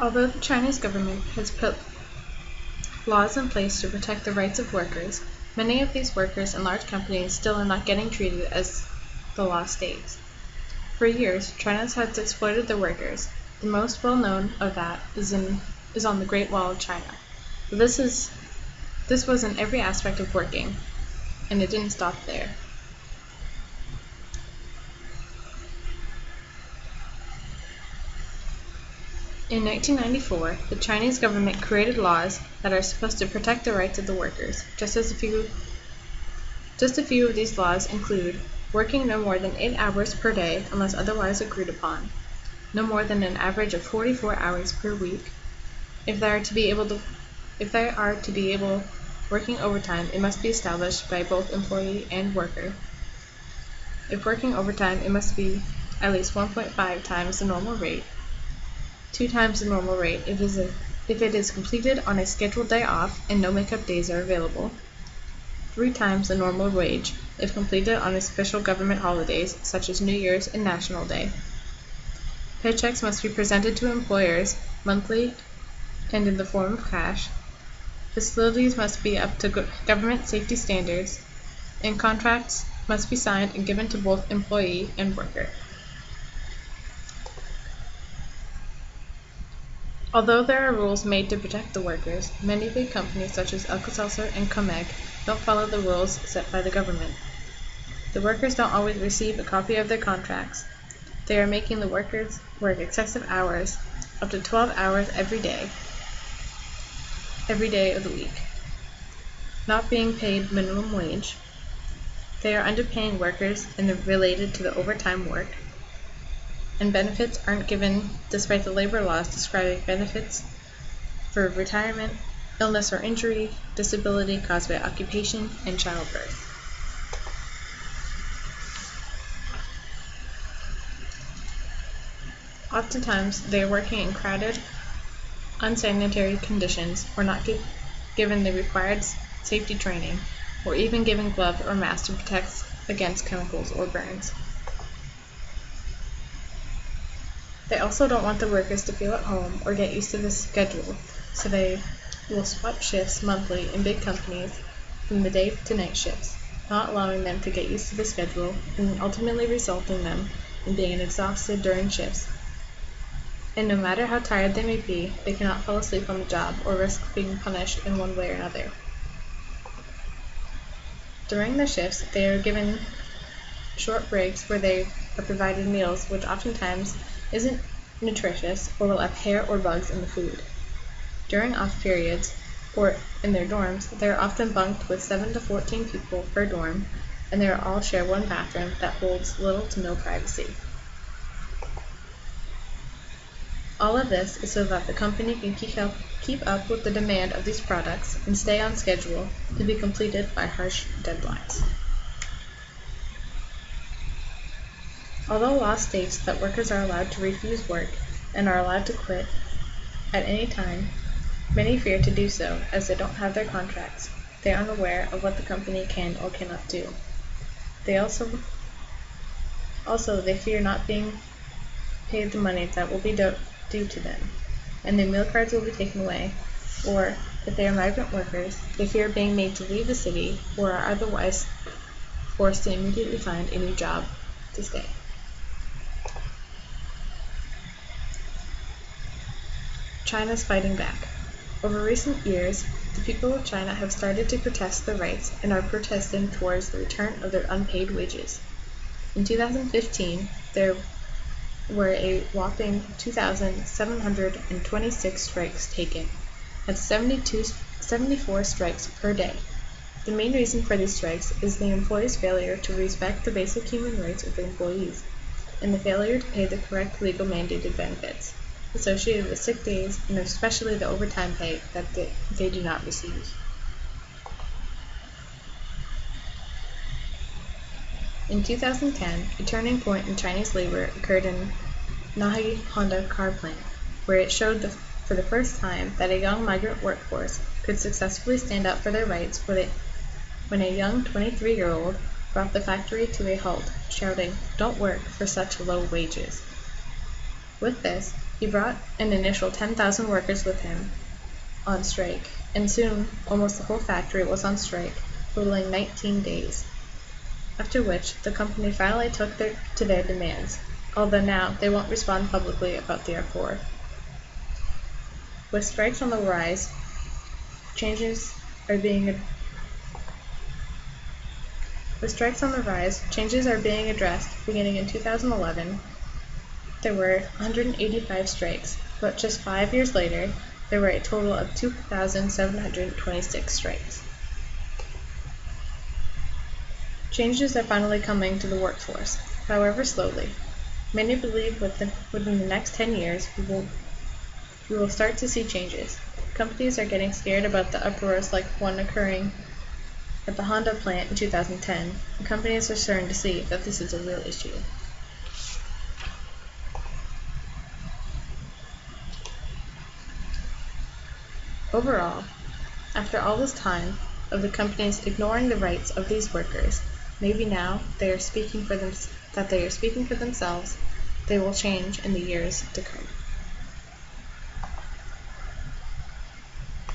Although the Chinese government has put laws in place to protect the rights of workers, many of these workers in large companies still are not getting treated as the law states. For years, China has exploited their workers. The most well-known of that is on the Great Wall of China. But this was in every aspect of working, and it didn't stop there. In 1994, the Chinese government created laws that are supposed to protect the rights of the workers. Just a few of these laws include working no more than 8 hours per day unless otherwise agreed upon, no more than an average of 44 hours per week. If they are to be able working overtime, it must be established by both employee and worker. If working overtime, it must be at least 1.5 times the normal rate, 2 times the normal rate if it is completed on a scheduled day off and no make-up days are available, 3 times the normal wage if completed on special government holidays such as New Year's and National Day. Paychecks must be presented to employers monthly and in the form of cash. Facilities must be up to government safety standards, and contracts must be signed and given to both employee and worker. Although there are rules made to protect the workers, many big companies such as Alka-Seltzer and Comex don't follow the rules set by the government. The workers don't always receive a copy of their contracts. They are making the workers work excessive hours, up to 12 hours every day of the week, not being paid minimum wage. They are underpaying workers related to the overtime work, and benefits aren't given despite the labor laws describing benefits for retirement, illness or injury, disability caused by occupation, and childbirth. Oftentimes, they are working in crowded, unsanitary conditions or not given the required safety training, or even given gloves or masks to protect against chemicals or burns. They also don't want the workers to feel at home or get used to the schedule, so they will swap shifts monthly in big companies from the day to night shifts, not allowing them to get used to the schedule and ultimately resulting them in being exhausted during shifts. And no matter how tired they may be, they cannot fall asleep on the job or risk being punished in one way or another. During their shifts, they are given short breaks where they are provided meals which oftentimes isn't nutritious or will have hair or bugs in the food. During off periods, or in their dorms, they are often bunked with 7 to 14 people per dorm, and they all share one bathroom that holds little to no privacy. All of this is so that the company can keep up with the demand of these products and stay on schedule to be completed by harsh deadlines. Although law states that workers are allowed to refuse work and are allowed to quit at any time, many fear to do so as they don't have their contracts. They are unaware of what the company can or cannot do. They fear not being paid the money that will be due to them, and their meal cards will be taken away, or if they are migrant workers, they fear being made to leave the city or are otherwise forced to immediately find a new job to stay. China's fighting back. Over recent years, the people of China have started to protest their rights and are protesting towards the return of their unpaid wages. In 2015, there were a whopping 2,726 strikes taken. That's 74 strikes per day. The main reason for these strikes is the employees' failure to respect the basic human rights of the employees, and the failure to pay the correct legal mandated benefits associated with sick days and especially the overtime pay that they do not receive. In 2010, a turning point in Chinese labor occurred in Nahi Honda car plant, where it showed for the first time that a young migrant workforce could successfully stand up for their rights when a young 23-year-old brought the factory to a halt, shouting, "Don't work for such low wages." With this, He brought an initial 10,000 workers with him on strike, and soon almost the whole factory was on strike, totaling 19 days. After which, the company finally took to their demands, although now they won't respond publicly about the uproar. With strikes on the rise, changes are being addressed. Beginning in 2011, there were 185 strikes, but just 5 years later, there were a total of 2,726 strikes. Changes are finally coming to the workforce, however slowly. Many believe within the next 10 years we will start to see changes. Companies are getting scared about the uproars like one occurring at the Honda plant in 2010, and companies are starting to see that this is a real issue. Overall, after all this time of the companies ignoring the rights of these workers, maybe now they are speaking for themselves, they will change in the years to come.